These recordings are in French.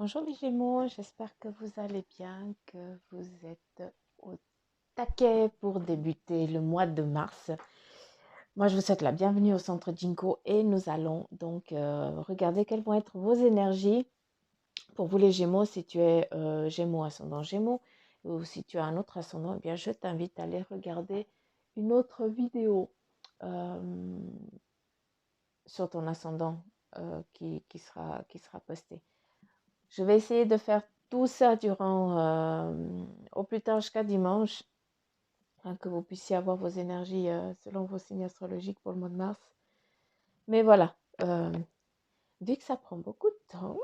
Bonjour les Gémeaux, j'espère que vous allez bien, que vous êtes au taquet pour débuter le mois de mars. Moi, je vous souhaite la bienvenue au centre Jinko et nous allons donc regarder quelles vont être vos énergies pour vous les Gémeaux. Si tu es Gémeaux, ascendant Gémeaux, ou si tu as un autre ascendant, eh bien, je t'invite à aller regarder une autre vidéo euh, sur ton ascendant qui sera postée. Je vais essayer de faire tout ça durant, au plus tard jusqu'à dimanche, hein, que vous puissiez avoir vos énergies selon vos signes astrologiques pour le mois de mars. Mais voilà, vu que ça prend beaucoup de temps,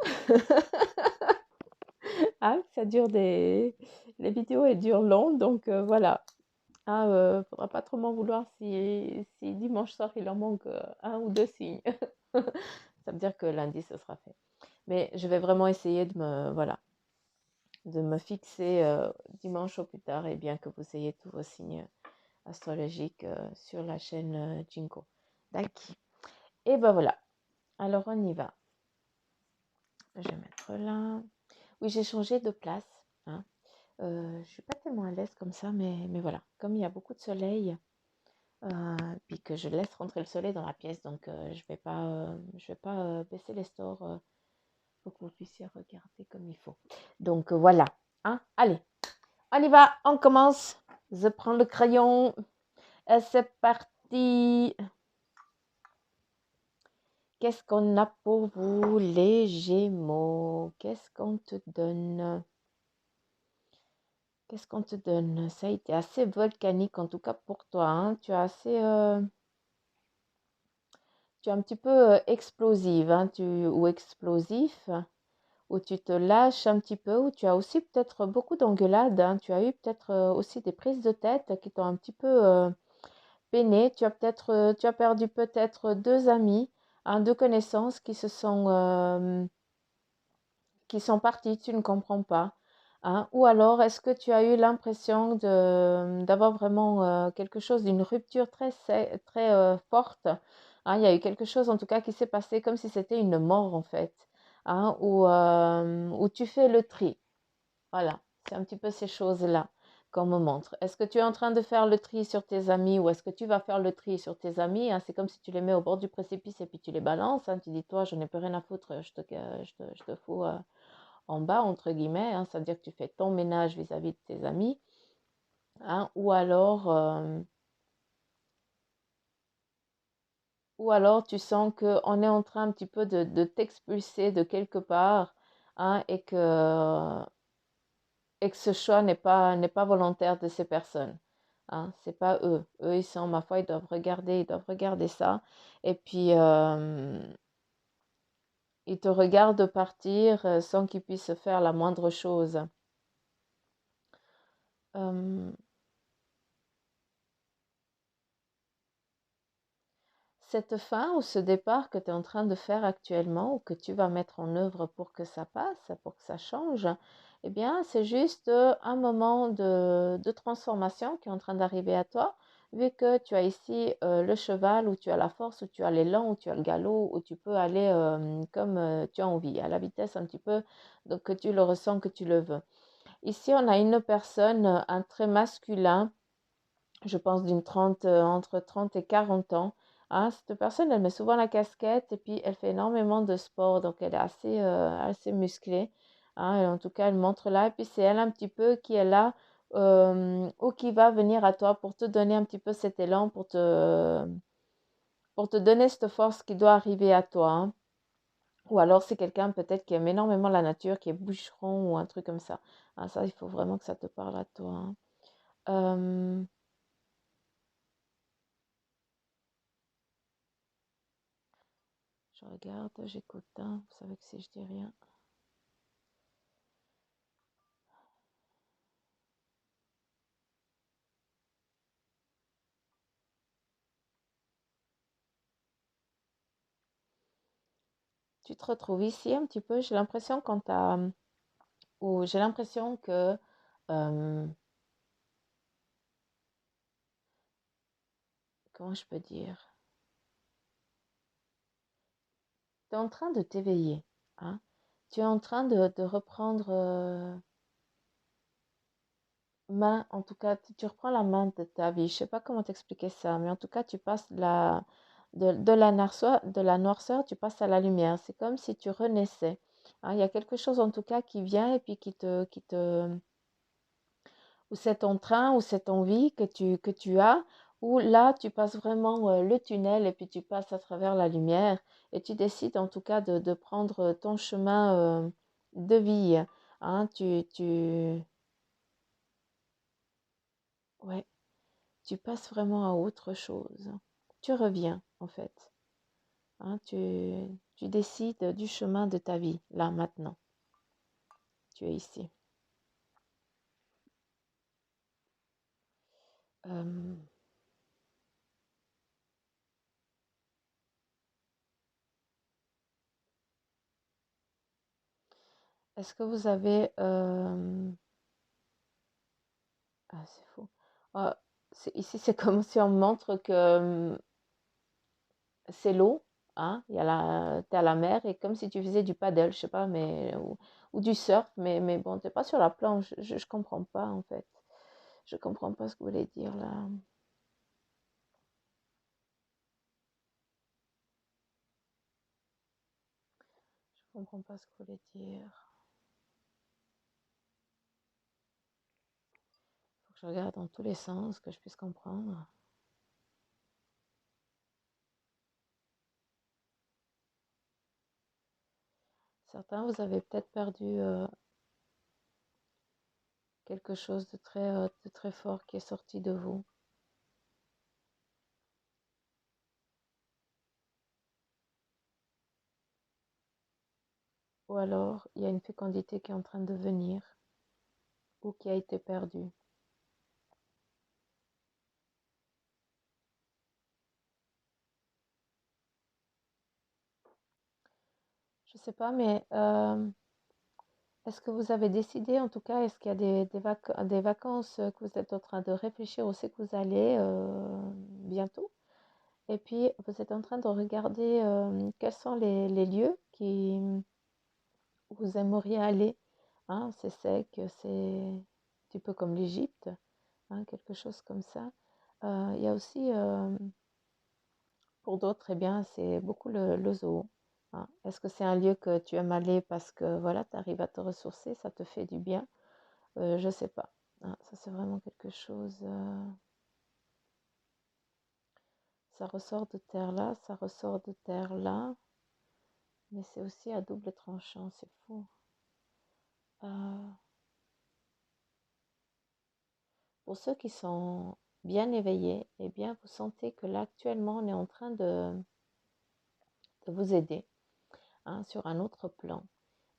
hein, que ça dure les vidéos elles durent long, donc voilà. Faudra pas trop m'en vouloir si dimanche soir il en manque un ou deux signes. Ça veut dire que lundi ce sera fait. Mais je vais vraiment essayer de me fixer dimanche au plus tard, et bien que vous ayez tous vos signes astrologiques sur la chaîne Jinko. D'accord. Et ben voilà. Alors on y va. Je vais mettre là. Oui, j'ai changé de place. Hein. Je suis pas tellement à l'aise comme ça, mais voilà. Comme il y a beaucoup de soleil, puis que je laisse rentrer le soleil dans la pièce, donc je vais pas baisser les stores pour que vous puissiez regarder comme il faut. Donc voilà. Hein. Allez, on y va, on commence. Je prends le crayon. Et c'est parti. Qu'est-ce qu'on a pour vous, les Gémeaux? Qu'est-ce qu'on te donne? Qu'est-ce qu'on te donne? Ça a été assez volcanique, en tout cas pour toi. Hein. Tu es un petit peu explosive, hein, ou explosif, où tu te lâches un petit peu, où tu as aussi peut-être beaucoup d'engueulades. Hein. Tu as eu peut-être aussi des prises de tête qui t'ont un petit peu peiné. Tu as perdu peut-être deux amis, hein, deux connaissances qui sont partis, tu ne comprends pas. Hein. Ou alors, est-ce que tu as eu l'impression d'avoir vraiment quelque chose d'une rupture très forte. Hein. Il y a eu quelque chose en tout cas qui s'est passé comme si c'était une mort en fait. Hein, où tu fais le tri. Voilà, c'est un petit peu ces choses-là qu'on me montre. Est-ce que tu es en train de faire le tri sur tes amis ou est-ce que tu vas faire le tri sur tes amis? Hein, c'est comme si tu les mets au bord du précipice et puis tu les balances. Hein, tu dis, toi, je n'ai plus rien à foutre, je te fous en bas, entre guillemets. Hein, ça veut dire que tu fais ton ménage vis-à-vis de tes amis. Hein, ou alors tu sens qu'on est en train un petit peu de t'expulser de quelque part. Hein, et que ce choix n'est pas volontaire de ces personnes. Hein, c'est pas eux. Eux, ils sont, ma foi, ils doivent regarder ça. Et puis, ils te regardent partir sans qu'ils puissent faire la moindre chose. Euh, Cette fin ou ce départ que tu es en train de faire actuellement ou que tu vas mettre en œuvre pour que ça passe, pour que ça change, eh bien, c'est juste un moment de transformation qui est en train d'arriver à toi, vu que tu as ici le cheval, où tu as la force, où tu as l'élan, où tu as le galop, où tu peux aller comme tu as envie, à la vitesse un petit peu, donc que tu le ressens, que tu le veux. Ici, on a une personne, un trait masculin, je pense entre 30 et 40 ans. Hein, cette personne, elle met souvent la casquette et puis elle fait énormément de sport, donc elle est assez musclée. Hein, et en tout cas, elle montre là. Et puis c'est elle un petit peu qui est là ou qui va venir à toi pour te donner un petit peu cet élan, pour te donner cette force qui doit arriver à toi. Hein. Ou alors c'est quelqu'un peut-être qui aime énormément la nature, qui est bûcheron ou un truc comme ça. Hein, ça, il faut vraiment que ça te parle à toi. Hein. Euh, Je regarde, j'écoute. Hein. Vous savez que si je dis rien. Tu te retrouves ici un petit peu. J'ai l'impression ou j'ai l'impression que, euh, comment je peux dire, tu es en train de t'éveiller. Hein. tu es en train de reprendre main, en tout cas, tu reprends la main de ta vie. Je sais pas comment t'expliquer ça, mais en tout cas, tu passes de la noirceur, tu passes à la lumière. C'est comme si tu renaissais. Hein, il y a quelque chose en tout cas qui vient et puis ou c'est ton train, ou c'est ton vie que tu as, où là, tu passes vraiment le tunnel et puis tu passes à travers la lumière et tu décides en tout cas de prendre ton chemin de vie. Hein, ouais, tu passes vraiment à autre chose. Tu reviens en fait. Hein, tu décides du chemin de ta vie, là, maintenant. Tu es ici. Euh, Est-ce que vous avez... Ah, c'est fou. Ah, ici, c'est comme si on montre que c'est l'eau. Hein, t'es à la mer et comme si tu faisais du paddle, je sais pas, ou du surf, mais bon, t'es pas sur la planche. Je comprends pas, en fait. Je comprends pas ce que vous voulez dire, là. Je comprends pas ce que vous voulez dire. Faut que je regarde dans tous les sens, que je puisse comprendre. Certains, vous avez peut-être perdu quelque chose de très fort qui est sorti de vous. Ou alors, il y a une fécondité qui est en train de venir ou qui a été perdue. Je ne sais pas, mais est-ce que vous avez décidé, en tout cas, est-ce qu'il y a des vacances que vous êtes en train de réfléchir où c'est que vous allez bientôt? Et puis, vous êtes en train de regarder quels sont les lieux où vous aimeriez aller. Hein, c'est sec, c'est un petit peu comme l'Égypte, hein, quelque chose comme ça. Il y a aussi, pour d'autres, eh bien, c'est beaucoup le zoo. Hein. Est-ce que c'est un lieu que tu aimes aller parce que voilà, tu arrives à te ressourcer, ça te fait du bien? Je sais pas. Hein, ça, c'est vraiment quelque chose. Ça ressort de terre là, ça ressort de terre là, mais c'est aussi à double tranchant, c'est fou. Euh, pour ceux qui sont bien éveillés, eh bien, vous sentez que là, actuellement, on est en train de vous aider, hein, sur un autre plan.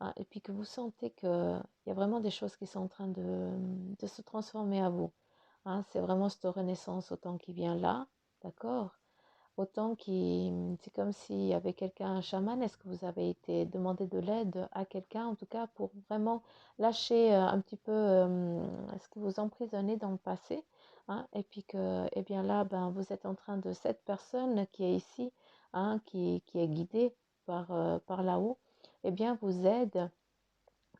Hein, et puis que vous sentez qu'il y a vraiment des choses qui sont en train de se transformer à vous. Hein, c'est vraiment cette renaissance autant qui vient là, d'accord? Autant qui, c'est comme s'il y avait quelqu'un, un chaman. Est-ce que vous avez été demander de l'aide à quelqu'un, en tout cas pour vraiment lâcher un petit peu ce que vous emprisonnez dans le passé, hein, et puis que, eh bien là, ben, vous êtes en train de cette personne qui est ici, hein, qui est guidée par là-haut, eh bien vous aide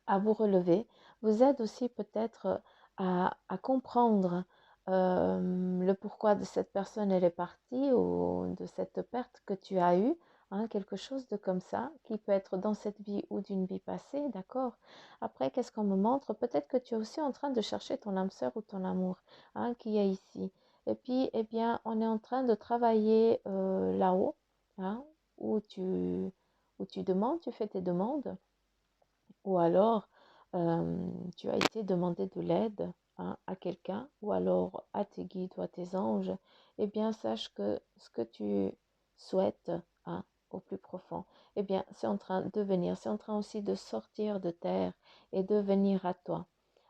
à vous relever, vous aide aussi peut-être à comprendre le pourquoi de cette personne elle est partie ou de cette perte que tu as eue, hein, quelque chose de comme ça, qui peut être dans cette vie ou d'une vie passée, d'accord? Après, qu'est-ce qu'on me montre? Peut-être que tu es aussi en train de chercher ton âme sœur ou ton amour, hein, qui est ici. Et puis, eh bien, on est en train de travailler là-haut, hein, où où tu demandes, tu fais tes demandes ou alors tu as été demander de l'aide, hein, à quelqu'un, ou alors à tes guides ou à tes anges, eh bien sache que ce que tu souhaites, hein, au plus profond, eh bien c'est en train de venir, c'est en train aussi de sortir de terre et de venir à toi.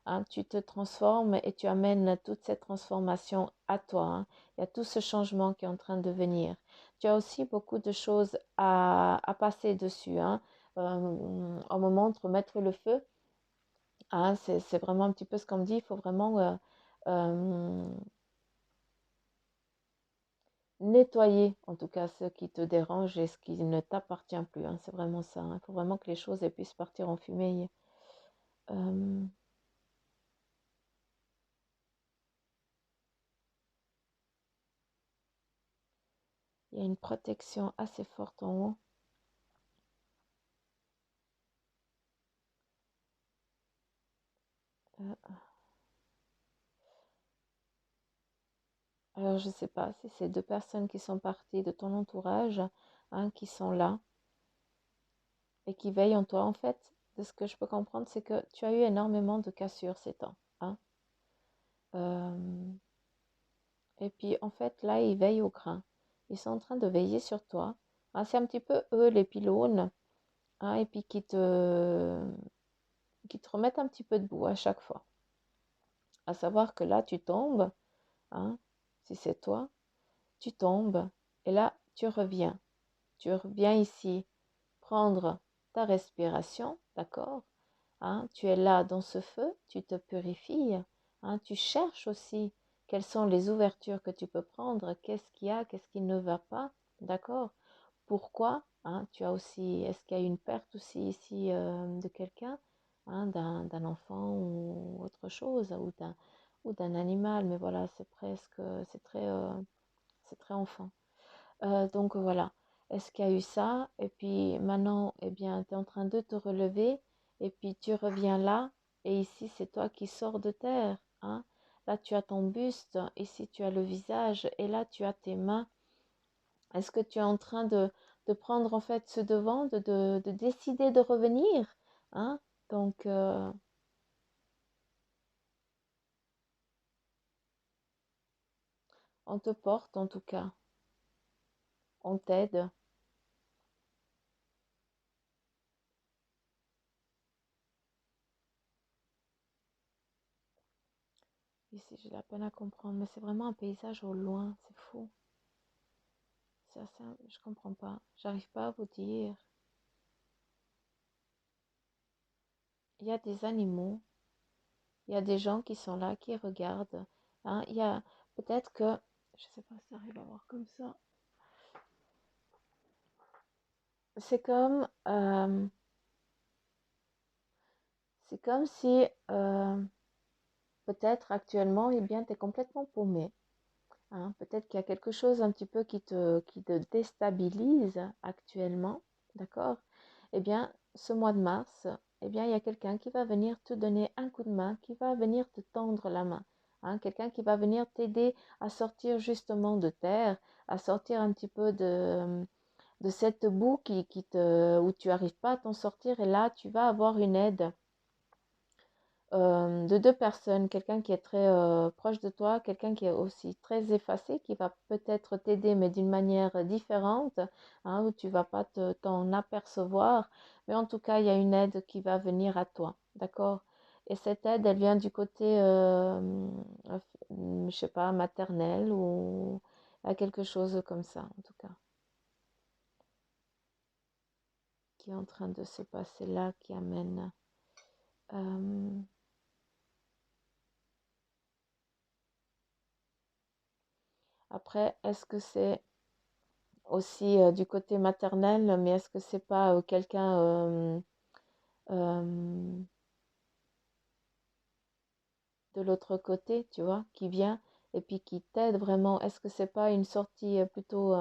Hein, tu te transformes et tu amènes toute cette transformation à toi. Hein. Il y a tout ce changement qui est en train de venir. Tu as aussi beaucoup de choses à passer dessus. Hein. On me montre mettre le feu. Hein, c'est vraiment un petit peu ce qu'on me dit. Il faut vraiment euh, nettoyer en tout cas ce qui te dérange et ce qui ne t'appartient plus, hein. C'est vraiment ça, hein. Il faut vraiment que les choses elles puissent partir en fumée. Euh, il y a une protection assez forte en haut. Euh, alors je ne sais pas si c'est deux personnes qui sont parties de ton entourage, hein, qui sont là et qui veillent en toi. En fait, de ce que je peux comprendre, c'est que tu as eu énormément de cassures ces temps, hein. Euh, et puis en fait, là, ils veillent au grain. Ils sont en train de veiller sur toi. Ah, c'est un petit peu eux les pylônes, hein, et puis qui te remettent un petit peu debout à chaque fois. À savoir que là, tu tombes, hein, si c'est toi, tu tombes, et là, tu reviens. Tu reviens ici prendre ta respiration, d'accord? Hein, tu es là dans ce feu, tu te purifies, hein, tu cherches aussi quelles sont les ouvertures que tu peux prendre, qu'est-ce qu'il y a, qu'est-ce qui ne va pas, d'accord? Pourquoi? Hein, tu as aussi, est-ce qu'il y a une perte aussi ici de quelqu'un, hein, d'un enfant ou autre chose, ou d'un animal, mais voilà, c'est presque, c'est très enfant. Donc voilà, est-ce qu'il y a eu ça? Et puis maintenant, eh bien, tu es en train de te relever, et puis tu reviens là, et ici, c'est toi qui sors de terre, hein. Là, tu as ton buste, ici, tu as le visage, et là, tu as tes mains. Est-ce que tu es en train de prendre en fait ce devant, de décider de revenir, hein? Donc, on te porte en tout cas, on t'aide. Ici, j'ai la peine à comprendre, mais c'est vraiment un paysage au loin, c'est fou. C'est assez, je comprends pas. J'arrive pas à vous dire. Il y a des animaux, il y a des gens qui sont là, qui regardent, hein. Il y a peut-être que, je sais pas si ça arrive à voir comme ça. C'est comme, c'est comme si peut-être actuellement, eh bien, tu es complètement paumé, hein. Peut-être qu'il y a quelque chose un petit peu qui te déstabilise actuellement, d'accord? Eh bien, ce mois de mars, eh bien, il y a quelqu'un qui va venir te donner un coup de main, qui va venir te tendre la main, hein. Quelqu'un qui va venir t'aider à sortir justement de terre, à sortir un petit peu de cette boue où tu n'arrives pas à t'en sortir, et là, tu vas avoir une aide de deux personnes, quelqu'un qui est très proche de toi, quelqu'un qui est aussi très effacé, qui va peut-être t'aider, mais d'une manière différente, hein, où tu vas pas t'en apercevoir. Mais en tout cas, il y a une aide qui va venir à toi, d'accord? Et cette aide, elle vient du côté, je sais pas, maternel ou à quelque chose comme ça, en tout cas, qui est en train de se passer là, qui amène. euh, Après, est-ce que c'est aussi du côté maternel, mais est-ce que c'est pas quelqu'un euh, de l'autre côté, tu vois, qui vient et puis qui t'aide vraiment? Est-ce que c'est pas une sortie plutôt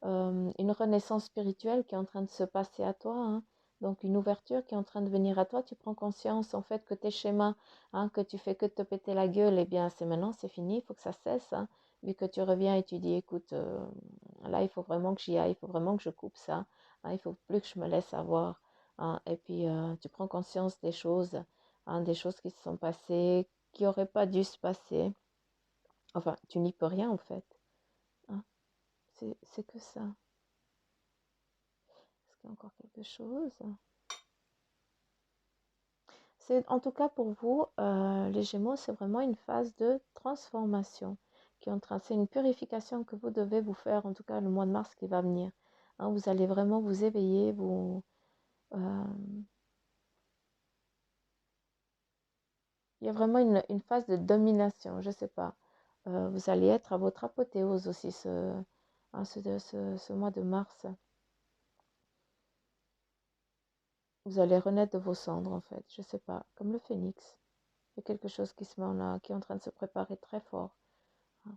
une renaissance spirituelle qui est en train de se passer à toi, hein? Donc une ouverture qui est en train de venir à toi, tu prends conscience en fait que tes schémas, hein, que tu fais que te péter la gueule, eh bien c'est maintenant, c'est fini, il faut que ça cesse, hein. Vu que tu reviens et tu dis, écoute, là il faut vraiment que j'y aille, il faut vraiment que je coupe ça, hein, il faut plus que je me laisse avoir, hein. Et puis tu prends conscience des choses, hein, des choses qui se sont passées, qui n'aurait pas dû se passer. Enfin, tu n'y peux rien en fait, hein. C'est que ça. Est-ce qu'il y a encore quelque chose? C'est en tout cas pour vous, les Gémeaux, c'est vraiment une phase de transformation qui est en train. C'est une purification que vous devez vous faire, en tout cas le mois de mars qui va venir, hein. Vous allez vraiment vous éveiller, euh, il y a vraiment une phase de domination, je ne sais pas. Vous allez être à votre apothéose aussi hein, ce mois de mars. Vous allez renaître de vos cendres, en fait. Je sais pas, comme le phénix. Il y a quelque chose qui se met qui est en train de se préparer très fort. Hein.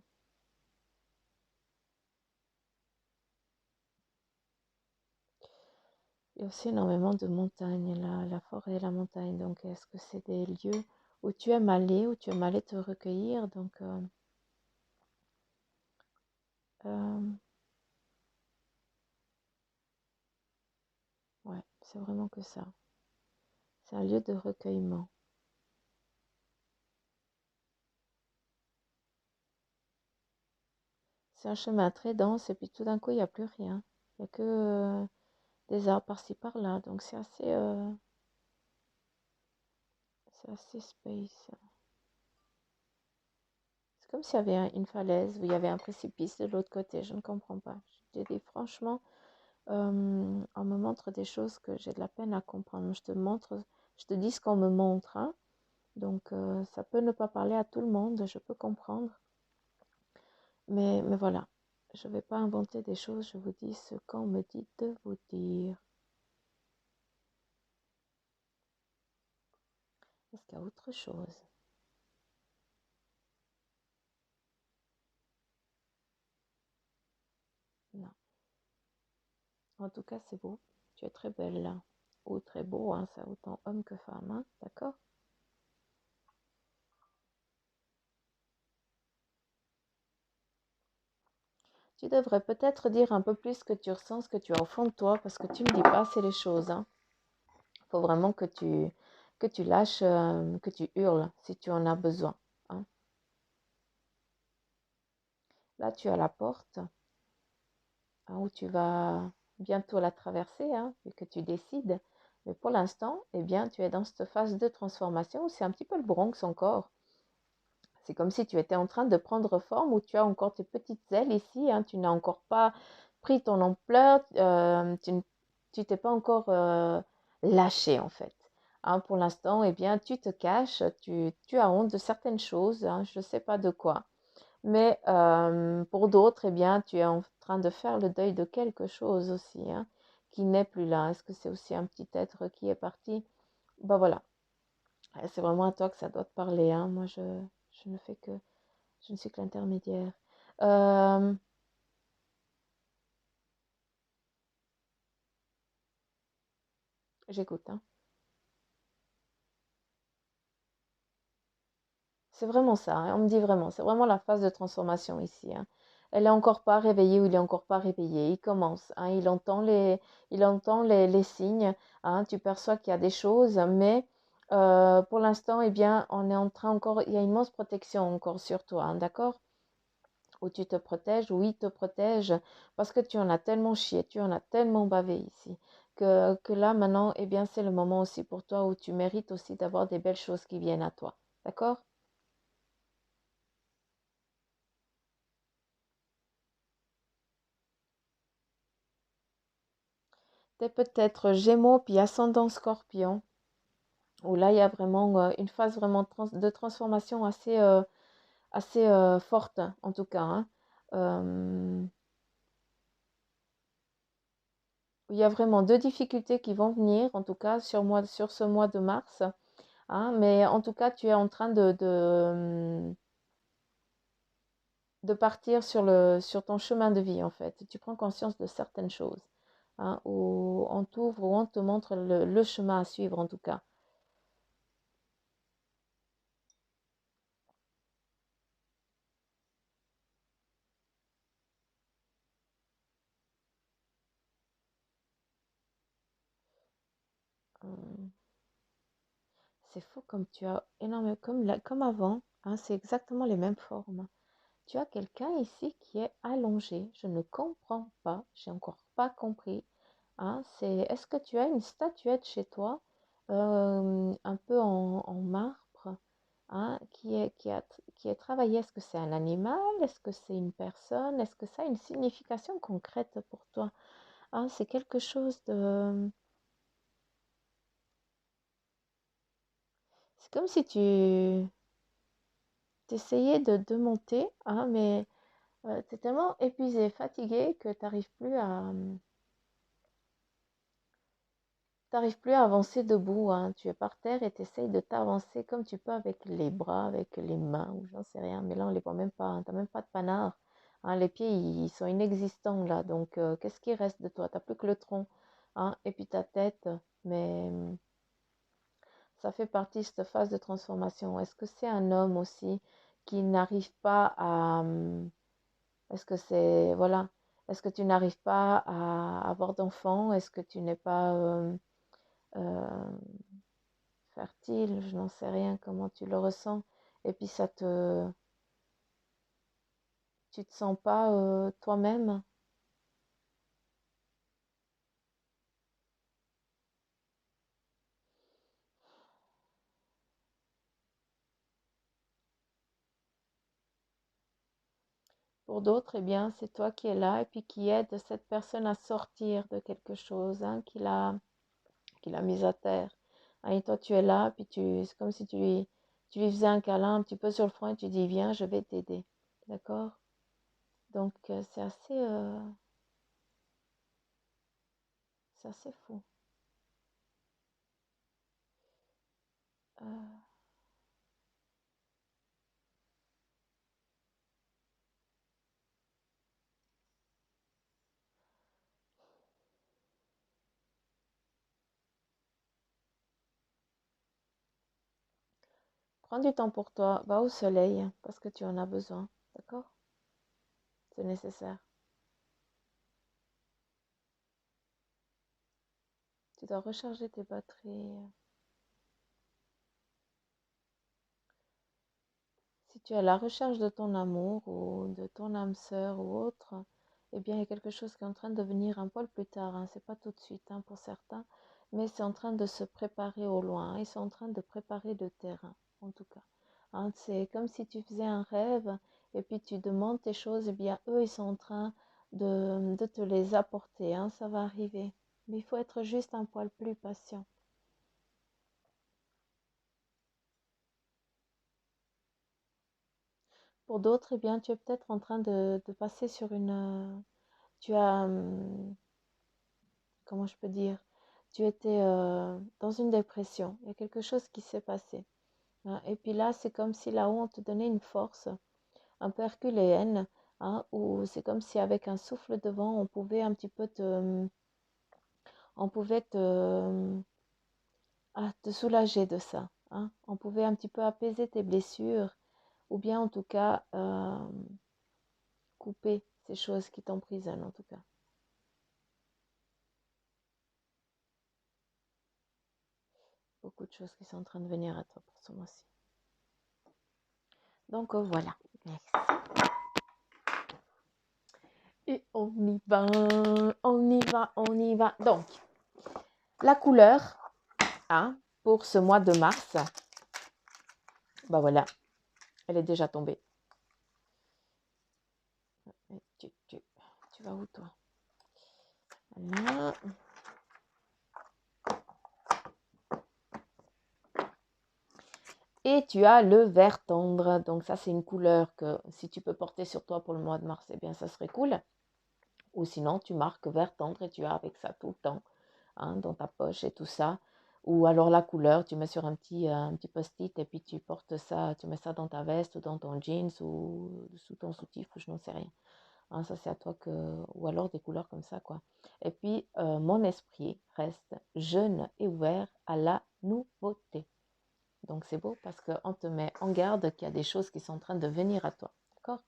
Il y a aussi énormément de montagnes, la forêt et la montagne. Donc, est-ce que c'est des lieux où tu aimes aller, où tu aimes aller te recueillir? Donc, euh, ouais, c'est vraiment que ça. C'est un lieu de recueillement. C'est un chemin très dense et puis tout d'un coup, il n'y a plus rien. Il n'y a que des arbres par-ci par-là. Donc, c'est assez space. C'est comme s'il y avait une falaise où il y avait un précipice de l'autre côté. Je ne comprends pas. Je te dis franchement, on me montre des choses que j'ai de la peine à comprendre. Je te dis ce qu'on me montre, hein. Donc, ça peut ne pas parler à tout le monde, je peux comprendre. Mais voilà, je ne vais pas inventer des choses, je vous dis ce qu'on me dit de vous dire. Est-ce qu'il y a autre chose? Non. En tout cas, c'est beau. Tu es très belle là. Ou très beau, hein, ça autant homme que femme, hein, d'accord? Tu devrais peut-être dire un peu plus ce que tu ressens, ce que tu as au fond de toi, parce que tu ne me dis pas assez les choses, hein. Il faut vraiment que tu lâches, que tu hurles si tu en as besoin, hein. Là, tu as la porte, hein, où tu vas bientôt la traverser, hein, vu que tu décides. Mais pour l'instant, eh bien, tu es dans cette phase de transformation où c'est un petit peu le Bronx encore. C'est comme si tu étais en train de prendre forme, où tu as encore tes petites ailes ici, hein, tu n'as encore pas pris ton ampleur, tu t'es pas encore lâché en fait. Hein, pour l'instant, eh bien, tu te caches, tu as honte de certaines choses, hein, je ne sais pas de quoi. Mais pour d'autres, eh bien, tu es en train de faire le deuil de quelque chose aussi, hein, qui n'est plus là. Est-ce que c'est aussi un petit être qui est parti? Ben voilà. C'est vraiment à toi que ça doit te parler, hein. Moi, je ne fais que, je ne suis que l'intermédiaire. Euh, J'écoute, hein. C'est vraiment ça, hein. On me dit vraiment, c'est vraiment la phase de transformation ici, hein. Elle est encore pas réveillée ou il est encore pas réveillé. Il commence, hein. Il entend les signes, hein. Tu perçois qu'il y a des choses, mais pour l'instant, eh bien, on est en train encore, il y a une immense protection encore sur toi, hein, d'accord? Où tu te protèges, où il te protège, parce que tu en as tellement chié, tu en as tellement bavé ici, que là, maintenant, eh bien, c'est le moment aussi pour toi où tu mérites aussi d'avoir des belles choses qui viennent à toi, d'accord? T'es peut-être Gémeaux puis ascendant Scorpion, où là il y a vraiment une phase vraiment de transformation assez forte, en tout cas, hein. Euh, il y a vraiment deux difficultés qui vont venir, en tout cas sur ce mois de mars, hein, mais en tout cas tu es en train de partir sur ton chemin de vie en fait. Tu prends conscience de certaines choses, hein, où on t'ouvre, où on te montre le chemin à suivre en tout cas. Euh, C'est fou comme tu as énormément, comme avant, hein, c'est exactement les mêmes formes. Tu as quelqu'un ici qui est allongé. Je ne comprends pas, j'ai encore pas compris. Hein, est-ce que tu as une statuette chez toi, un peu en marbre, hein, qui est travaillée? Est-ce que c'est un animal? Est-ce que c'est une personne? Est-ce que ça a une signification concrète pour toi? Hein, c'est quelque chose de... C'est comme si tu essayais de monter, hein, mais Tu es tellement épuisé, fatigué que tu n'arrives plus à, avancer debout, hein. Tu es par terre et tu essayes de t'avancer comme tu peux avec les bras, avec les mains, ou j'en sais rien. Mais là, on les voit même pas, hein. Tu n'as même pas de panard, hein. Les pieds, ils sont inexistants là. Donc, qu'est-ce qui reste de toi? Tu n'as plus que le tronc, hein, et puis ta tête. Mais ça fait partie de cette phase de transformation. Est-ce que c'est un homme aussi qui n'arrive pas à... Est-ce que c'est... Voilà. Est-ce que tu n'arrives pas à avoir d'enfants? Est-ce que tu n'es pas euh, fertile? Je n'en sais rien. Comment tu le ressens? Et puis tu te sens pas toi-même? Pour d'autres, eh bien, c'est toi qui es là et puis qui aide cette personne à sortir de quelque chose, hein, qu'il a mise à terre. Hein, et toi, tu es là, puis c'est comme si tu lui faisais un câlin un petit peu sur le front et tu dis, viens, je vais t'aider. D'accord? Donc, c'est assez fou. Euh, Prends du temps pour toi, va au soleil parce que tu en as besoin. D'accord? C'est nécessaire. Tu dois recharger tes batteries. Si tu es à la recherche de ton amour ou de ton âme sœur ou autre, eh bien, il y a quelque chose qui est en train de venir un poil plus tard, hein. C'est pas tout de suite, hein, pour certains, mais c'est en train de se préparer au loin, hein. Ils sont en train de préparer le terrain, en tout cas, hein. C'est comme si tu faisais un rêve et puis tu demandes tes choses, eh bien, eux, ils sont en train de te les apporter, hein. Ça va arriver. Mais il faut être juste un poil plus patient. Pour d'autres, eh bien, tu es peut-être en train de passer sur tu as, comment je peux dire, tu étais dans une dépression. Il y a quelque chose qui s'est passé, hein. Et puis là, c'est comme si là-haut, on te donnait une force un peu herculéenne, hein, où c'est comme si avec un souffle de vent, on pouvait un petit peu on pouvait te soulager de ça, hein. On pouvait un petit peu apaiser tes blessures, ou bien en tout cas couper ces choses qui t'emprisonnent en tout cas. Beaucoup de choses qui sont en train de venir à toi pour ce mois-ci. Donc voilà. Merci. Et on y va, on y va, on y va. Donc, la couleur, hein, pour ce mois de mars, bah voilà, elle est déjà tombée. Tu vas où toi? Voilà. Et tu as le vert tendre. Donc ça, c'est une couleur que si tu peux porter sur toi pour le mois de mars, eh bien, ça serait cool. Ou sinon, tu marques vert tendre et tu as avec ça tout le temps, hein, dans ta poche et tout ça. Ou alors la couleur, tu mets sur un petit post-it et puis tu portes ça, tu mets ça dans ta veste ou dans ton jeans ou sous ton soutif ou je n'en sais rien. Hein, ça, c'est à toi que... Ou alors des couleurs comme ça, quoi. Et puis, mon esprit reste jeune et ouvert à la nouveauté. Donc, c'est beau parce qu'on te met en garde qu'il y a des choses qui sont en train de venir à toi. D'accord?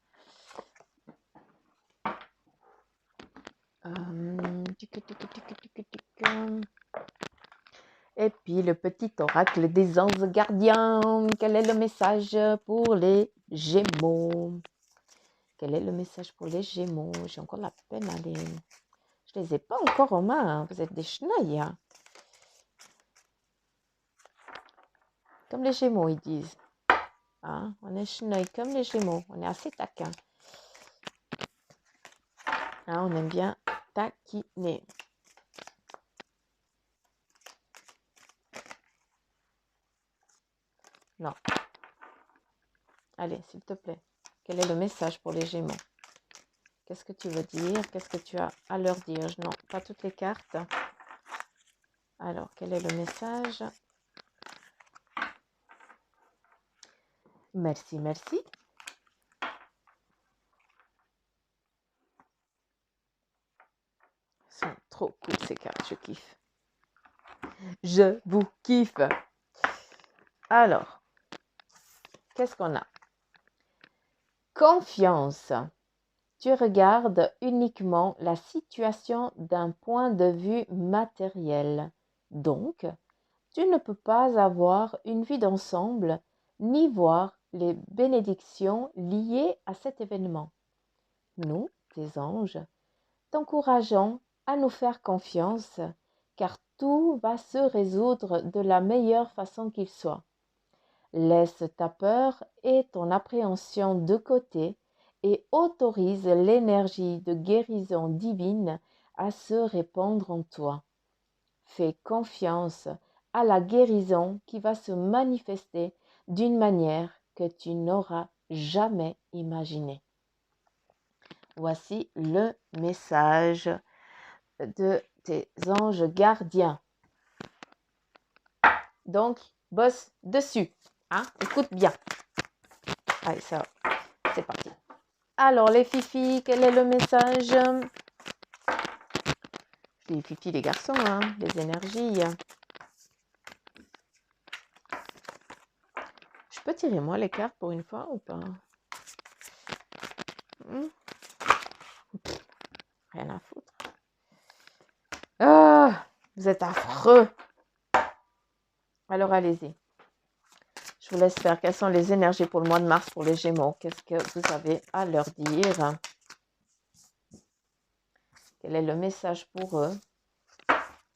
Et puis, le petit oracle des anges gardiens. Quel est le message pour les Gémeaux? Quel est le message pour les Gémeaux? J'ai encore la peine à les... Je les ai pas encore en main, hein. Vous êtes des chenilles, hein. Comme les Gémeaux, ils disent. Hein? On est chenilles comme les Gémeaux. On est assez taquin. Hein, on aime bien taquiner. Non. Allez, s'il te plaît. Quel est le message pour les Gémeaux? Qu'est-ce que tu veux dire? Qu'est-ce que tu as à leur dire? Non, pas toutes les cartes. Alors, quel est le message? Merci, merci. Elles sont trop cool ces cartes, je kiffe. Je vous kiffe. Alors, qu'est-ce qu'on a? Confiance. Tu regardes uniquement la situation d'un point de vue matériel. Donc, tu ne peux pas avoir une vue d'ensemble ni voir les bénédictions liées à cet événement. Nous, tes anges, t'encourageons à nous faire confiance, car tout va se résoudre de la meilleure façon qu'il soit. Laisse ta peur et ton appréhension de côté et autorise l'énergie de guérison divine à se répandre en toi. Fais confiance à la guérison qui va se manifester d'une manière que tu n'auras jamais imaginée. Voici le message de tes anges gardiens. Donc, bosse dessus. Hein? Écoute bien. Allez, ça, c'est parti. Alors, les fifis, quel est le message? Les fifis, les garçons, hein, les énergies. Je peux tirer moi les cartes pour une fois ou pas? Rien à foutre. Ah, vous êtes affreux. Alors, allez-y. Je vous laisse faire. Quelles sont les énergies pour le mois de mars pour les Gémeaux? Qu'est-ce que vous avez à leur dire? Quel est le message pour eux?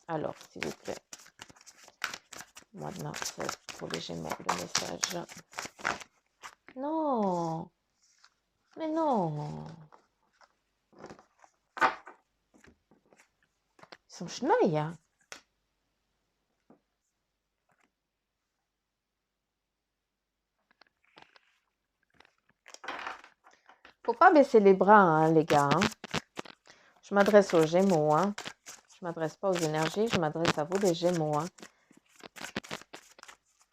Alors, s'il vous plaît. Mois de mars pour les Gémeaux, le message. Non. Mais non. Ils sont chenilles, hein. Faut pas baisser les bras, hein, les gars. Hein. Je m'adresse aux Gémeaux. Hein. Je m'adresse pas aux énergies, je m'adresse à vous, les Gémeaux. Hein.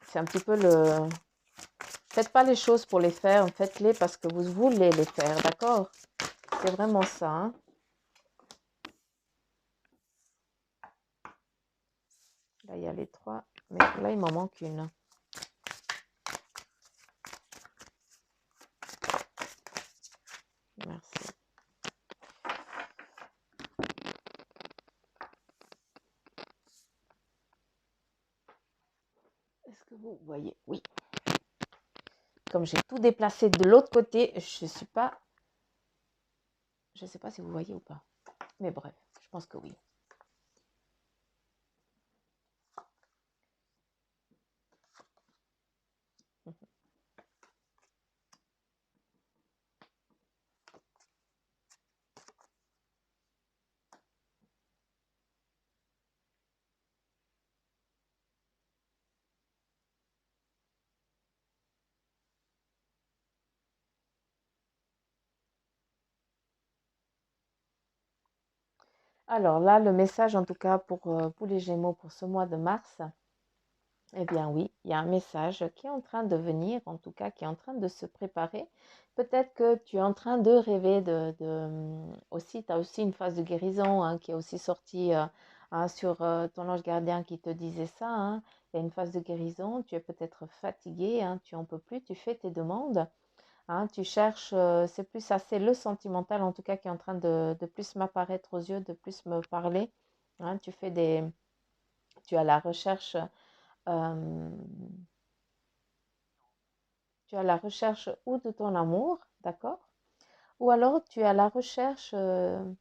C'est un petit peu le... Faites pas les choses pour les faire, faites-les parce que vous voulez les faire, d'accord? C'est vraiment ça. Hein. Là, il y a les 3, mais là, il m'en manque une. Merci. Est-ce que vous voyez? Oui. Comme j'ai tout déplacé de l'autre côté, je sais pas si vous voyez ou pas. Mais bref, je pense que oui. Alors là, le message en tout cas pour les Gémeaux pour ce mois de mars, eh bien oui, il y a un message qui est en train de venir, en tout cas qui est en train de se préparer. Peut-être que tu es en train de rêver aussi, tu as aussi une phase de guérison hein, qui est aussi sortie hein, sur ton ange gardien qui te disait ça. Hein. Il y a une phase de guérison, tu es peut-être fatigué, hein, tu n'en peux plus, tu fais tes demandes. Hein, tu cherches, c'est plus assez le sentimental en tout cas qui est en train de plus m'apparaître aux yeux, de plus me parler. Hein, tu es à la recherche euh, tu es à la recherche ou de ton amour, d'accord? Ou alors tu es à la recherche de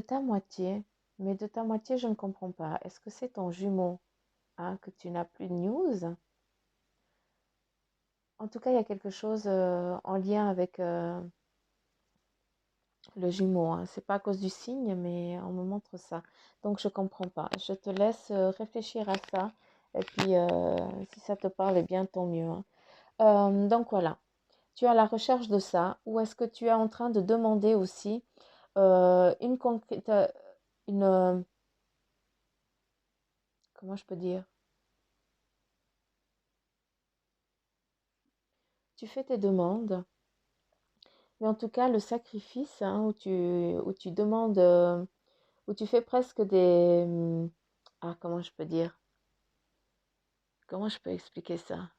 ta moitié. Mais de ta moitié, je ne comprends pas. Est-ce que c'est ton jumeau hein, que tu n'as plus de news? En tout cas, il y a quelque chose en lien avec le jumeau. Hein. C'est pas à cause du signe, mais on me montre ça. Donc, je ne comprends pas. Je te laisse réfléchir à ça. Et puis, si ça te parle, eh bien, tant mieux. Hein. Donc, voilà. tu es à la recherche de ça ou est-ce que tu es en train de demander aussi une concrète, une, comment je peux dire? Tu fais tes demandes, mais en tout cas, le sacrifice hein, où tu demandes, où tu fais presque des... ah, comment je peux dire? Comment je peux expliquer ça?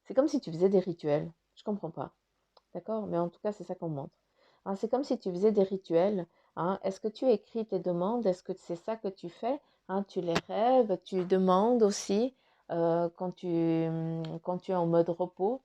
C'est comme si tu faisais des rituels. Je comprends pas. D'accord? Mais en tout cas, c'est ça qu'on montre. Hein, c'est comme si tu faisais des rituels. Hein. Est-ce que tu écris tes demandes? Est-ce que c'est ça que tu fais? Hein, tu les rêves, tu demandes aussi quand tu es en mode repos,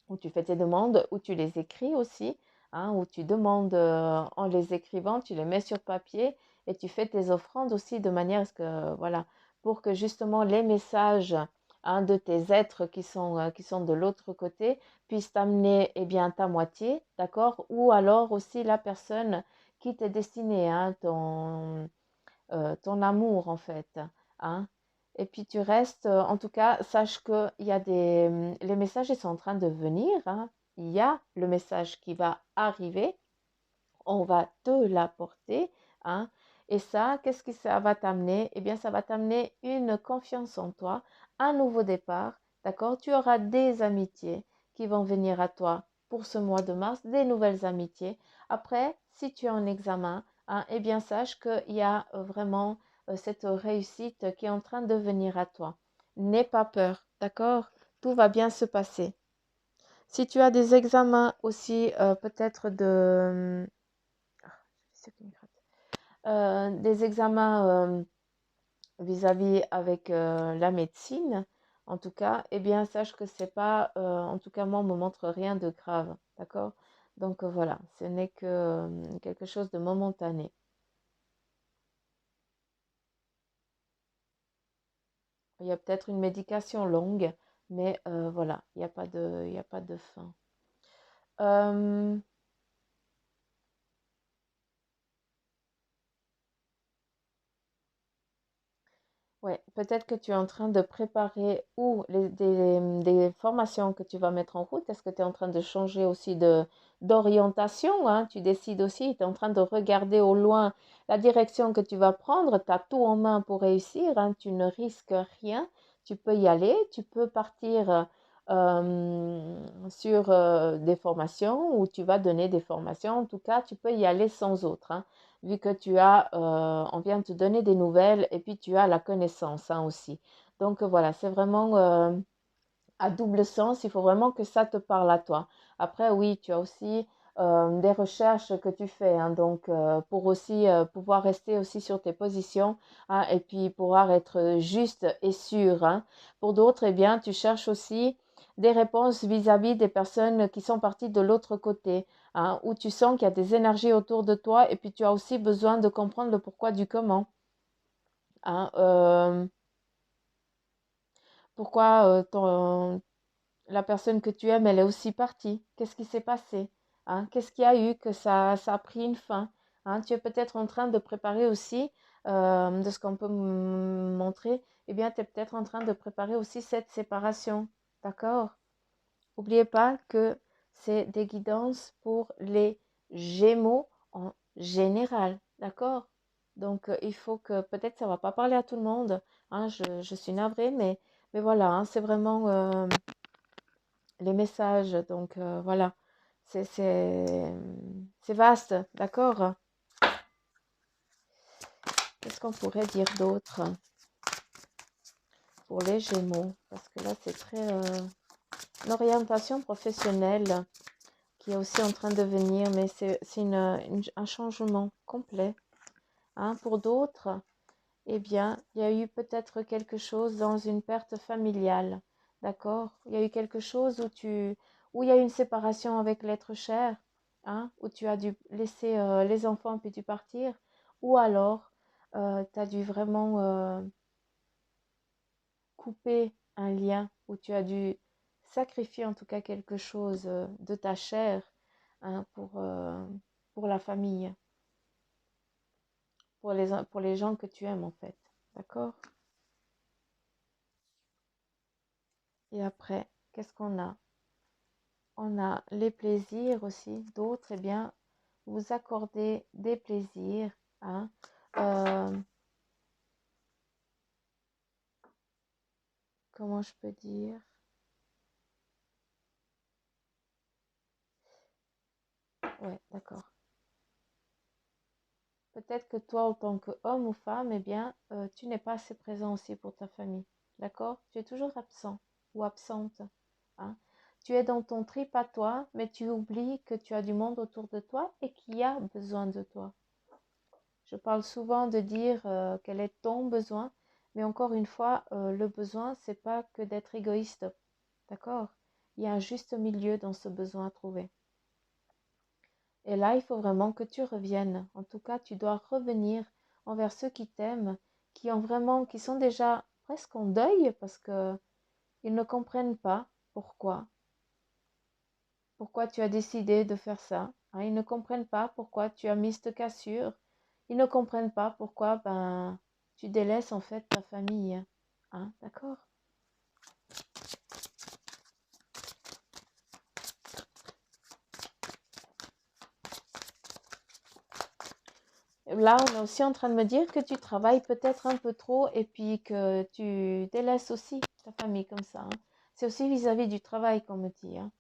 où tu fais tes demandes, où tu les écris aussi, hein, où tu demandes en les écrivant, tu les mets sur papier et tu fais tes offrandes aussi de manière à ce que, voilà, pour que justement les messages hein, de tes êtres qui sont de l'autre côté puissent t'amener eh bien, ta moitié, d'accord? Ou alors aussi la personne qui t'est destinée, hein, ton amour en fait. Hein. Et puis tu restes, en tout cas, sache que il y a les messages ils sont en train de venir. Hein. Il y a le message qui va arriver. On va te l'apporter. Hein. Et ça, qu'est-ce que ça va t'amener? Eh bien, ça va t'amener une confiance en toi, un nouveau départ. D'accord? Tu auras des amitiés qui vont venir à toi pour ce mois de mars, des nouvelles amitiés. Après, si tu es en examen, hein, eh bien, sache qu'il y a vraiment cette réussite qui est en train de venir à toi. N'aie pas peur, d'accord? Tout va bien se passer. Si tu as des examens aussi, peut-être de... des examens vis-à-vis avec la médecine, en tout cas, eh bien, sache que c'est pas, en tout cas, moi, on me montre rien de grave, d'accord? Donc voilà, ce n'est que quelque chose de momentané. Il y a peut-être une médication longue, mais voilà, il y a pas de fin. Euh, Ouais, peut-être que tu es en train de préparer ou des formations que tu vas mettre en route. Est-ce que tu es en train de changer aussi d'orientation, hein? Tu décides aussi, tu es en train de regarder au loin la direction que tu vas prendre. Tu as tout en main pour réussir, hein, tu ne risques rien. Tu peux y aller, tu peux partir sur des formations où tu vas donner des formations. En tout cas, tu peux y aller sans autre. Hein vu que on vient te donner des nouvelles et puis tu as la connaissance hein, aussi. Donc voilà, c'est vraiment à double sens, il faut vraiment que ça te parle à toi. Après, oui, tu as aussi des recherches que tu fais, hein, donc pour aussi pouvoir rester aussi sur tes positions hein, et puis pouvoir être juste et sûr. Hein. Pour d'autres, eh bien, tu cherches aussi des réponses vis-à-vis des personnes qui sont parties de l'autre côté, hein, où tu sens qu'il y a des énergies autour de toi et puis tu as aussi besoin de comprendre le pourquoi du comment. Hein, pourquoi la personne que tu aimes, elle est aussi partie. Qu'est-ce qui s'est passé? Hein? Qu'est-ce qui a eu que ça a pris une fin? Hein? Tu es peut-être en train de préparer aussi, de ce qu'on peut montrer, eh bien, tu es peut-être en train de préparer aussi cette séparation. D'accord? N'oubliez pas que c'est des guidances pour les Gémeaux en général. D'accord? Donc, il faut que, peut-être ça ne va pas parler à tout le monde. Hein, je suis navrée, mais voilà, hein, c'est vraiment les messages. Donc voilà, c'est c'est vaste, d'accord? Qu'est-ce qu'on pourrait dire d'autre pour les Gémeaux? Parce que là, c'est très une orientation professionnelle qui est aussi en train de venir, mais c'est un changement complet. Hein. Pour d'autres, eh bien, il y a eu peut-être quelque chose dans une perte familiale, d'accord? Il y a eu quelque chose où il y a eu une séparation avec l'être cher, hein, où tu as dû laisser les enfants puis tu partir, ou alors tu as dû vraiment couper un lien, où tu as dû sacrifier en tout cas quelque chose de ta chair hein, pour la famille, pour les gens que tu aimes en fait, d'accord? Et après, qu'est-ce qu'on a? on a les plaisirs aussi. D'autres, eh bien, vous accordez des plaisirs. Hein. Euh, comment je peux dire? Ouais, d'accord. Peut-être que toi, en tant qu'homme ou femme, eh bien, tu n'es pas assez présent aussi pour ta famille. D'accord? Tu es toujours absent ou absente. Hein? Tu es dans ton trip à toi, mais tu oublies que tu as du monde autour de toi et qui a besoin de toi. Je parle souvent de dire quel est ton besoin, mais encore une fois, le besoin, c'est pas que d'être égoïste. D'accord? Il y a un juste milieu dans ce besoin à trouver. Et là, il faut vraiment que tu reviennes. En tout cas, tu dois revenir envers ceux qui t'aiment, qui ont vraiment, qui sont déjà presque en deuil parce que ils ne comprennent pas pourquoi. Pourquoi tu as décidé de faire ça. Hein, ils ne comprennent pas pourquoi tu as mis cette cassure. Ils ne comprennent pas pourquoi ben, tu délaisses en fait ta famille. Hein, d'accord? Là, on est aussi en train de me dire que tu travailles peut-être un peu trop et puis que tu délaisses aussi ta famille comme ça. Hein. C'est aussi vis-à-vis du travail qu'on me dit. Hein.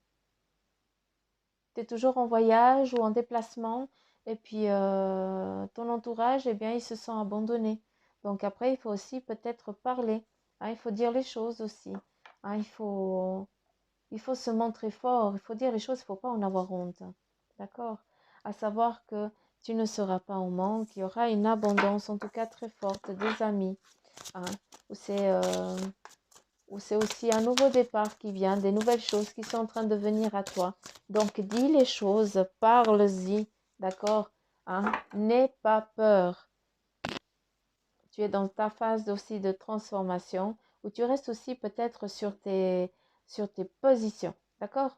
Tu es toujours en voyage ou en déplacement et puis ton entourage, eh bien, il se sent abandonné. Donc après, il faut aussi peut-être parler. Hein, il faut dire les choses aussi. Hein, il faut se montrer fort. Il faut dire les choses, il ne faut pas en avoir honte. D'accord? À savoir que tu ne seras pas en manque. Il y aura une abondance, en tout cas très forte, des amis. Hein, où c'est aussi un nouveau départ qui vient, des nouvelles choses qui sont en train de venir à toi. Donc, dis les choses, parle-y, d'accord? Hein? N'aie pas peur. Tu es dans ta phase aussi de transformation où tu restes aussi peut-être sur tes positions, d'accord?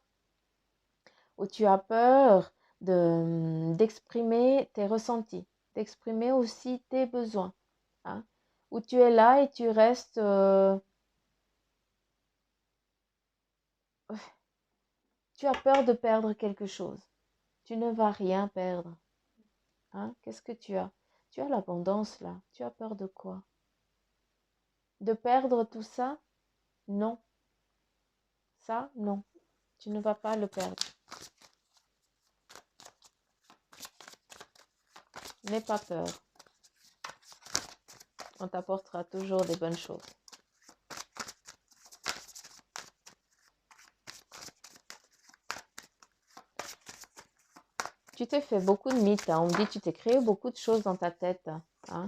Où tu as peur d'exprimer tes ressentis, d'exprimer aussi tes besoins. Hein? Où tu es là et tu restes... tu as peur de perdre quelque chose. Tu ne vas rien perdre. Hein? Qu'est-ce que tu as? Tu as l'abondance là. Tu as peur de quoi? De perdre tout ça? Non. Ça, non. Tu ne vas pas le perdre. N'aie pas peur. On t'apportera toujours des bonnes choses. Tu t'es fait beaucoup de mythes. Hein. On me dit que tu t'es créé beaucoup de choses dans ta tête. Hein.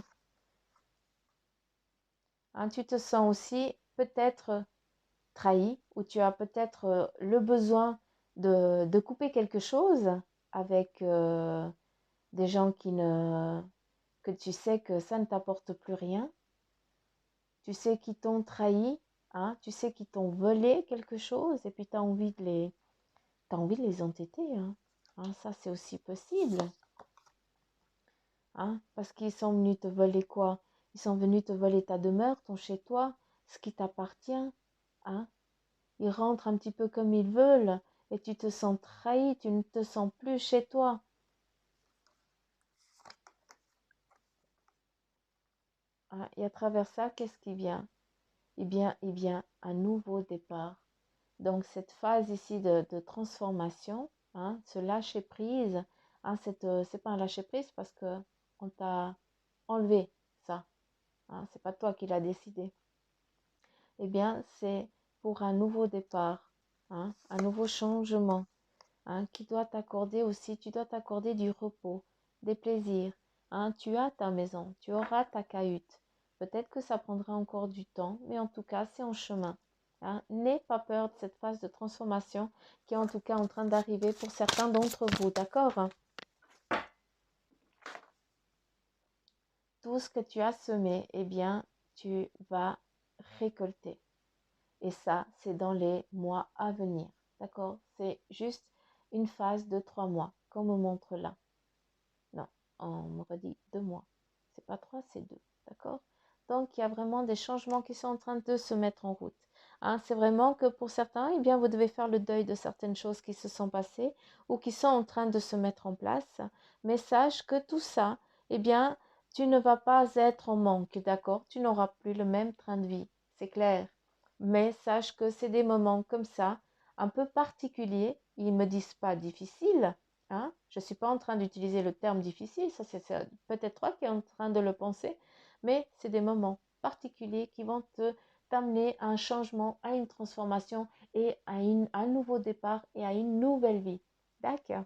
Hein, tu te sens aussi peut-être trahi ou tu as peut-être le besoin de couper quelque chose avec des gens que tu sais que ça ne t'apporte plus rien. Tu sais qu'ils t'ont trahi, hein, tu sais qu'ils t'ont volé quelque chose et puis t'as envie de les entêter. Hein. Hein, ça, c'est aussi possible. Hein, parce qu'ils sont venus te voler quoi? Ils sont venus te voler ta demeure, ton chez-toi, ce qui t'appartient. Hein. Ils rentrent un petit peu comme ils veulent et tu te sens trahi, tu ne te sens plus chez toi. Hein, et à travers ça, qu'est-ce qui vient? Il vient un nouveau départ. Donc cette phase ici de transformation, hein, ce lâcher prise, hein, c'est pas un lâcher prise parce que on t'a enlevé ça, hein, c'est pas toi qui l'as décidé. Eh bien, c'est pour un nouveau départ, hein, un nouveau changement, hein, qui doit t'accorder aussi, tu dois t'accorder du repos, des plaisirs. Hein, tu as ta maison, tu auras ta cahute. Peut-être que ça prendra encore du temps, mais en tout cas, c'est en chemin. Hein. N'aie pas peur de cette phase de transformation qui est en tout cas en train d'arriver pour certains d'entre vous, d'accord? Hein. Tout ce que tu as semé, eh bien, tu vas récolter. Et ça, c'est dans les mois à venir, d'accord? C'est juste une phase de 3 mois, qu'on me montre là. Non, on me redit 2 mois. C'est pas 3, c'est 2, d'accord? Donc, il y a vraiment des changements qui sont en train de se mettre en route. Hein. C'est vraiment que pour certains, eh bien, vous devez faire le deuil de certaines choses qui se sont passées ou qui sont en train de se mettre en place. Mais sache que tout ça, eh bien, tu ne vas pas être en manque, d'accord? Tu n'auras plus le même train de vie, c'est clair. Mais sache que c'est des moments comme ça, un peu particuliers. Ils ne me disent pas difficile, hein? Je ne suis pas en train d'utiliser le terme difficile, ça c'est peut-être toi qui es en train de le penser, mais c'est des moments particuliers qui vont t'amener à un changement, à une transformation et à un nouveau départ et à une nouvelle vie. D'accord?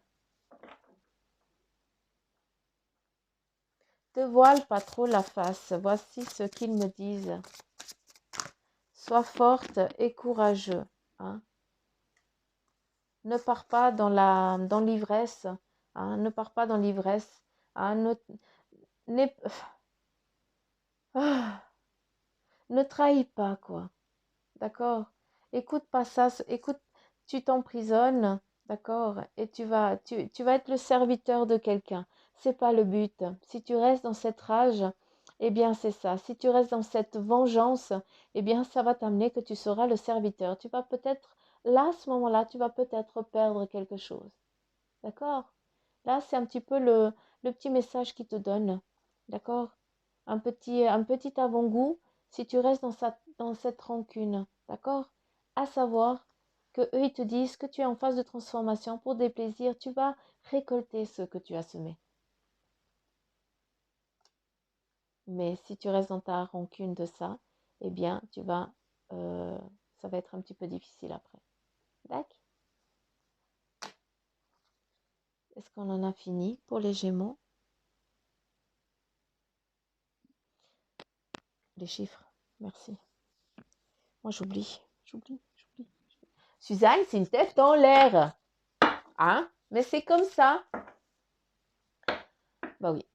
Te voile pas trop la face. Voici ce qu'ils me disent. Sois forte et courageux. Hein. Ne pars pas dans l'ivresse. Hein. Ne pars pas dans l'ivresse. Hein. Ah, ne trahis pas, quoi. D'accord? Écoute pas ça. Écoute, tu t'emprisonnes. D'accord? Et tu vas être le serviteur de quelqu'un. C'est pas le but. Si tu restes dans cette rage, eh bien c'est ça. Si tu restes dans cette vengeance, eh bien ça va t'amener que tu seras le serviteur. Tu vas peut-être, là, à ce moment-là, tu vas peut-être perdre quelque chose. D'accord? Là, c'est un petit peu le petit message qu'il te donne. D'accord? Un petit avant-goût si tu restes dans cette rancune. D'accord? À savoir que eux, ils te disent que tu es en phase de transformation pour des plaisirs. Tu vas récolter ce que tu as semé. Mais si tu restes dans ta rancune de ça, eh bien, euh, ça va être un petit peu difficile après. D'accord? Est-ce qu'on en a fini pour les Gémeaux? Les chiffres. Merci. Moi, j'oublie. Suzanne, c'est une tête en l'air. Hein? Mais c'est comme ça. Bah oui.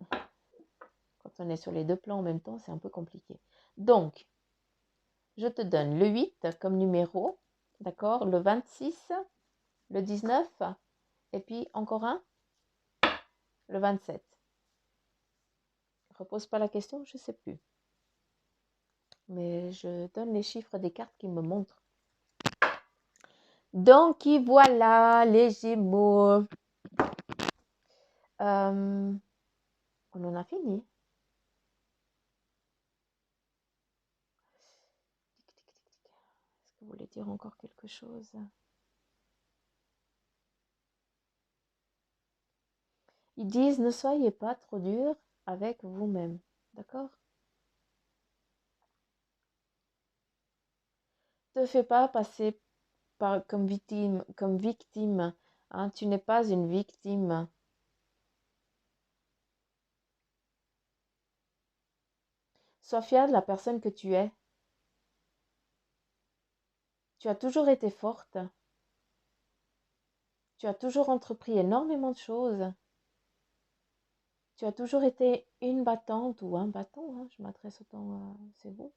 Quand on est sur les deux plans en même temps, c'est un peu compliqué. Donc, je te donne le 8 comme numéro. D'accord? Le 26, le 19, et puis encore un, le 27. Repose pas la question, je ne sais plus. Mais je donne les chiffres des cartes qui me montrent. Donc, y voilà les Gémeaux. On en a fini. Est-ce que vous voulez dire encore quelque chose? Ils disent ne soyez pas trop dur avec vous-même. D'accord? Ne te fais pas passer comme victime, hein. Tu n'es pas une victime. Sois fier de la personne que tu es. Tu as toujours été forte. Tu as toujours entrepris énormément de choses. Tu as toujours été une battante ou un battant. Hein, je m'adresse autant à c'est vous.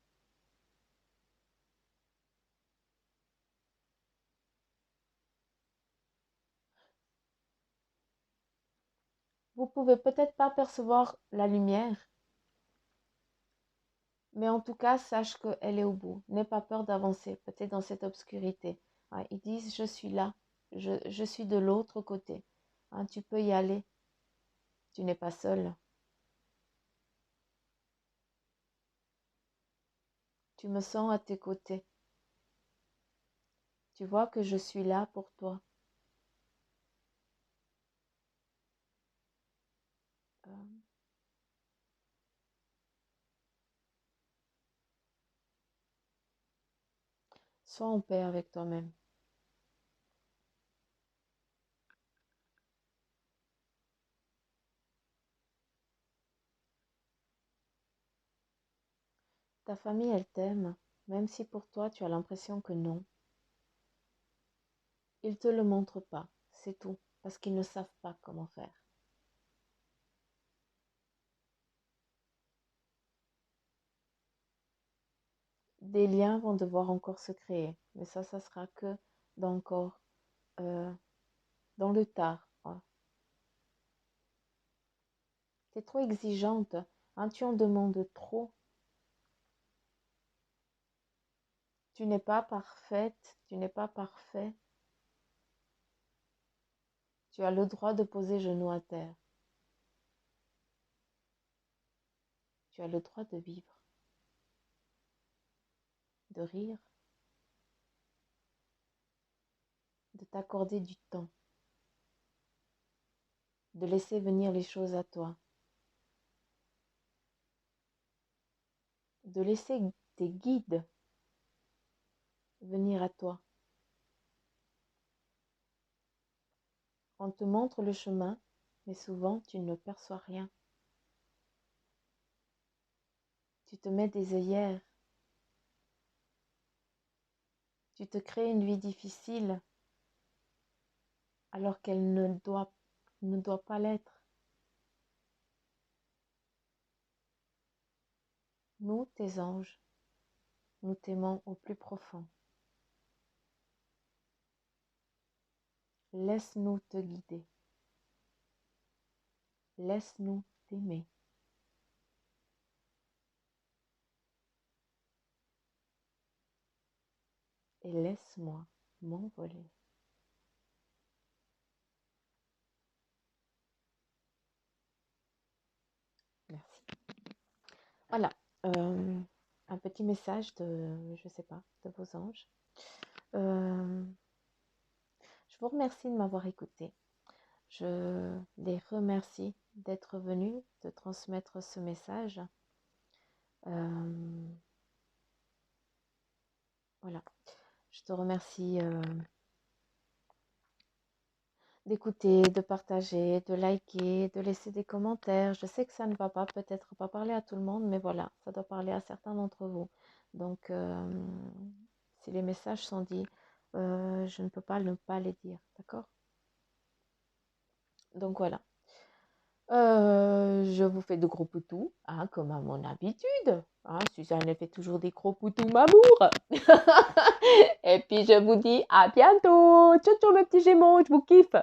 Vous pouvez peut-être pas percevoir la lumière, mais en tout cas, sache qu'elle est au bout. N'aie pas peur d'avancer, peut-être dans cette obscurité. Ouais, ils disent, je suis là, je suis de l'autre côté. Hein, tu peux y aller, tu n'es pas seul. Tu me sens à tes côtés. Tu vois que je suis là pour toi. Euh, sois en paix avec toi-même. Ta famille, elle t'aime, même si pour toi, tu as l'impression que non. Ils ne te le montrent pas, c'est tout, parce qu'ils ne savent pas comment faire. Des liens vont devoir encore se créer, mais ça sera que dans encore euh, dans le tard. Hein. Tu es trop exigeante, hein, tu en demandes trop. Tu n'es pas parfaite, tu n'es pas parfait. Tu as le droit de poser genou à terre. Tu as le droit de vivre, de rire, de t'accorder du temps, de laisser venir les choses à toi, de laisser tes guides venir à toi. On te montre le chemin, mais souvent tu ne perçois rien. Tu te mets des œillères. Tu te crées une vie difficile alors qu'elle ne doit pas l'être. Nous, tes anges, nous t'aimons au plus profond. Laisse-nous te guider. Laisse-nous t'aimer. Et laisse-moi m'envoler. Merci. Voilà, un petit message de, je sais pas, de vos anges. Je vous remercie de m'avoir écouté. Je les remercie d'être venus, de transmettre ce message. Voilà, je te remercie d'écouter, de partager, de liker, de laisser des commentaires. Je sais que ça ne va pas peut-être pas parler à tout le monde, mais voilà, ça doit parler à certains d'entre vous. Donc, si les messages sont dits, je ne peux pas ne pas les dire, d'accord? Donc voilà. Je vous fais de gros poutous, hein, comme à mon habitude. Hein, Suzanne, elle fait toujours des gros poutous m'amour. Et puis je vous dis à bientôt. Ciao, ciao mes petits Gémeaux, je vous kiffe.